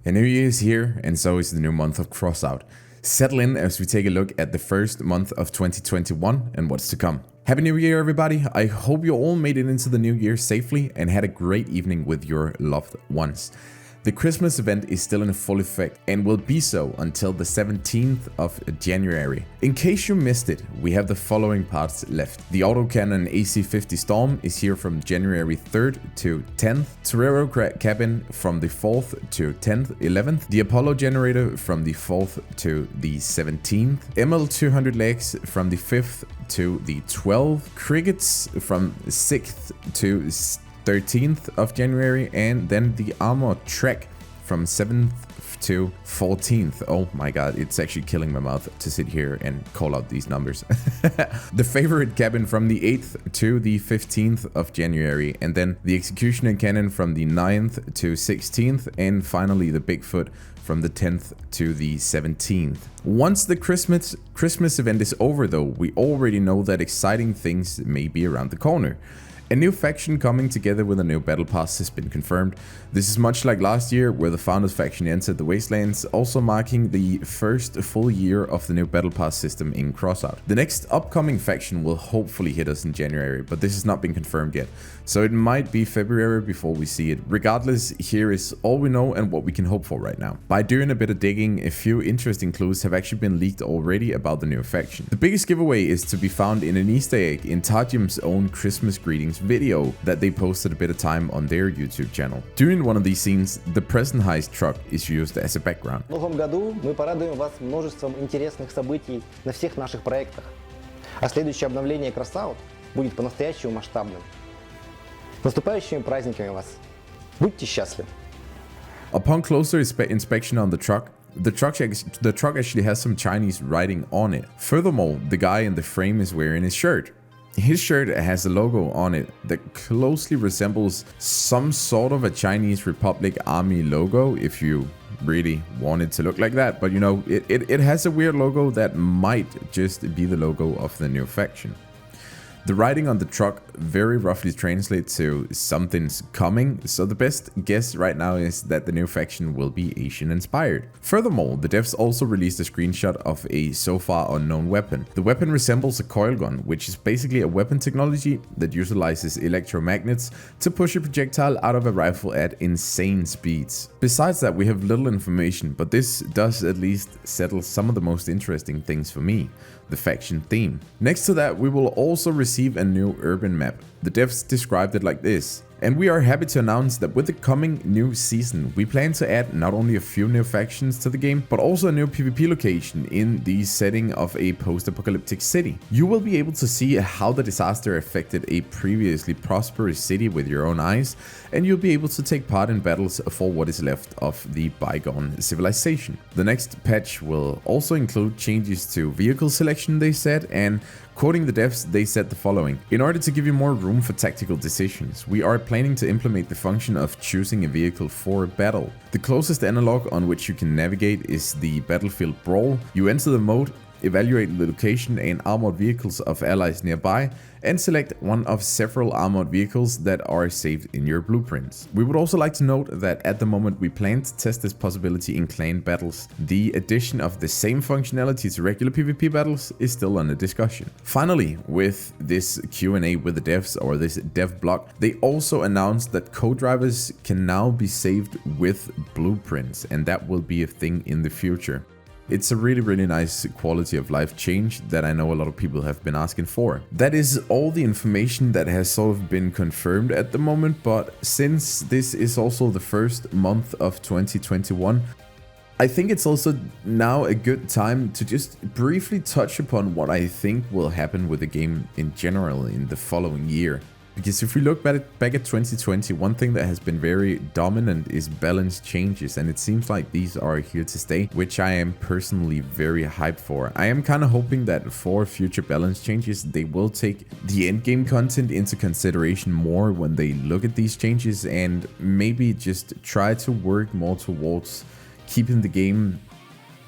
A new year is here, and so is the new month of Crossout. Settle in as we take a look at the first month of 2021 and what's to come. Happy New Year, everybody. I hope you all made it into the new year safely and had a great evening with your loved ones. The Christmas event is still in full effect and will be so until the 17th of January. In case you missed it, we have the following parts left. The autocannon AC-50 Storm is here from January 3rd to 10th. Torero cabin from the 4th to 10th, 11th. The Apollo generator from the 4th to the 17th. ML200 legs from the 5th to the 12th. Crickets from 6th to 13th of January, and then the armor trek from 7th to 14th. Oh my god, it's actually killing my mouth to sit here and call out these numbers. The favorite cabin from the 8th to the 15th of January, and then the executioner cannon from the 9th to 16th, and finally the Bigfoot from the 10th to the 17th. Once the Christmas event is over though, we already know that exciting things may be around the corner. A new faction coming together with a new battle pass has been confirmed. This is much like last year where the Founders faction entered the Wastelands, also marking the first full year of the new battle pass system in Crossout. The next upcoming faction will hopefully hit us in January, but this has not been confirmed yet, so it might be February before we see it. Regardless, here is all we know and what we can hope for right now. By doing a bit of digging, a few interesting clues have actually been leaked already about the new faction. The biggest giveaway is to be found in an Easter egg in Tajim's own Christmas greetings video that they posted a bit of time on their YouTube channel. During one of these scenes, the present heist truck is used as a background. В новом году мы порадуем вас множеством интересных событий на всех наших проектах. А следующее обновление Crossout будет по-настоящему масштабным. С наступающими праздниками вас. Будьте счастливы. Upon closer inspection on the truck actually has some Chinese writing on it. Furthermore, the guy in the frame is wearing his shirt. His shirt has a logo on it that closely resembles some sort of a Chinese Republic Army logo, if you really want it to look like that. But you know, it has a weird logo that might just be the logo of the new faction. The writing on the truck very roughly translates to something's coming, so the best guess right now is that the new faction will be Asian inspired. Furthermore, the devs also released a screenshot of a so far unknown weapon. The weapon resembles a coil gun, which is basically a weapon technology that utilizes electromagnets to push a projectile out of a rifle at insane speeds. Besides that, we have little information, but this does at least settle some of the most interesting things for me: the faction theme. Next to that, we will also receive a new urban map. The devs described it like this. And we are happy to announce that with the coming new season, we plan to add not only a few new factions to the game, but also a new PvP location in the setting of a post-apocalyptic city. You will be able to see how the disaster affected a previously prosperous city with your own eyes, and you'll be able to take part in battles for what is left of the bygone civilization. The next patch will also include changes to vehicle selection, they said, and quoting the devs, they said the following: in order to give you more room for tactical decisions, we are planning to implement the function of choosing a vehicle for battle. The closest analog on which you can navigate is the Battlefield Brawl. You enter the mode, evaluate the location and armored vehicles of allies nearby, and select one of several armored vehicles that are saved in your blueprints. We would also like to note that at the moment we plan to test this possibility in clan battles. The addition of the same functionality to regular PvP battles is still under discussion. Finally, with this Q&A with the devs, or this dev block, they also announced that co-drivers can now be saved with blueprints, and that will be a thing in the future. It's a really nice quality of life change that I know a lot of people have been asking for. That is all the information that has sort of been confirmed at the moment, but since this is also the first month of 2021, I think it's also now a good time to just briefly touch upon what I think will happen with the game in general in the following year. Because if we look back at 2020, one thing that has been very dominant is balance changes, and it seems like these are here to stay, which I am personally very hyped for. I am kind of hoping that for future balance changes, they will take the endgame content into consideration more when they look at these changes, and maybe just try to work more towards keeping the game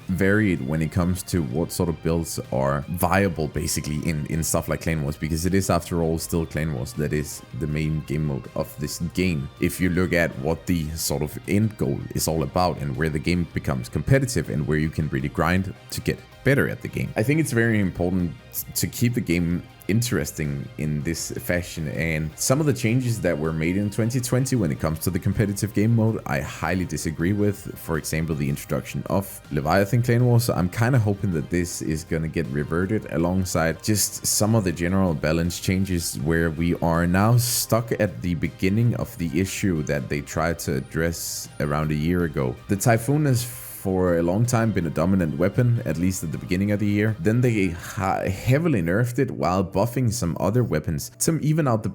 varied when it comes to what sort of builds are viable basically in stuff like Clan Wars, because it is after all still Clan Wars that is the main game mode of this game. If you look at what the sort of end goal is all about and where the game becomes competitive and where you can really grind to get better at the game. I think it's very important to keep the game interesting in this fashion, and some of the changes that were made in 2020 when it comes to the competitive game mode I highly disagree with. For example, the introduction of Leviathan Clan Wars. So I'm kind of hoping that this is going to get reverted alongside just some of the general balance changes where we are now stuck at the beginning of the issue that they tried to address around a year ago. The Typhoon is for a long time been a dominant weapon, at least at the beginning of the year. Then they heavily nerfed it while buffing some other weapons to even out the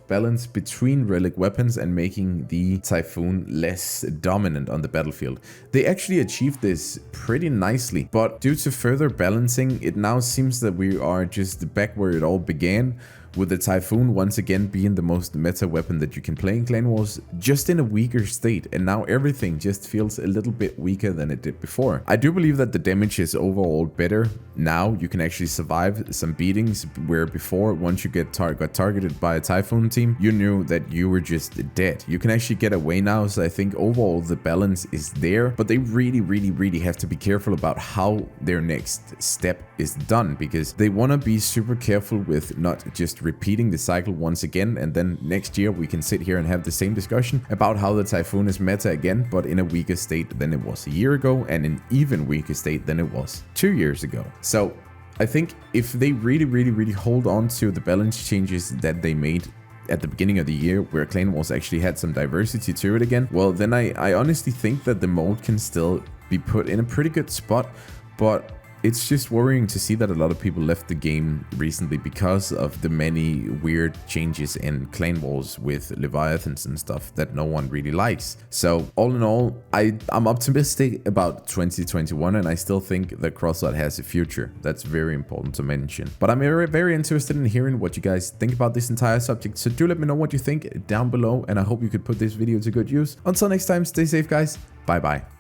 balance between relic weapons and making the Typhoon less dominant on the battlefield. They actually achieved this pretty nicely, but due to further balancing, it now seems that we are just back where it all began, with the Typhoon once again being the most meta weapon that you can play in Clan Wars, just in a weaker state, and now everything just feels a little bit weaker than it did before. I do believe that the damage is overall better. Now you can actually survive some beatings where before, once you got targeted by a Typhoon team, you knew that you were just dead. You can actually get away now, so I think overall the balance is there, but they really have to be careful about how their next step is done, because they want to be super careful with not just repeating the cycle once again, and then next year we can sit here and have the same discussion about how the Typhoon is meta again, but in a weaker state than it was a year ago, and an even weaker state than it was 2 years ago. So I think if they really hold on to the balance changes that they made at the beginning of the year, where Clan Wars actually had some diversity to it again, well, then I honestly think that the mode can still be put in a pretty good spot. But it's just worrying to see that a lot of people left the game recently because of the many weird changes in Clan Wars with Leviathans and stuff that no one really likes. So all in all, I'm optimistic about 2021, and I still think that Crossout has a future. That's very important to mention. But I'm very interested in hearing what you guys think about this entire subject. So do let me know what you think down below, and I hope you could put this video to good use. Until next time, stay safe guys. Bye bye.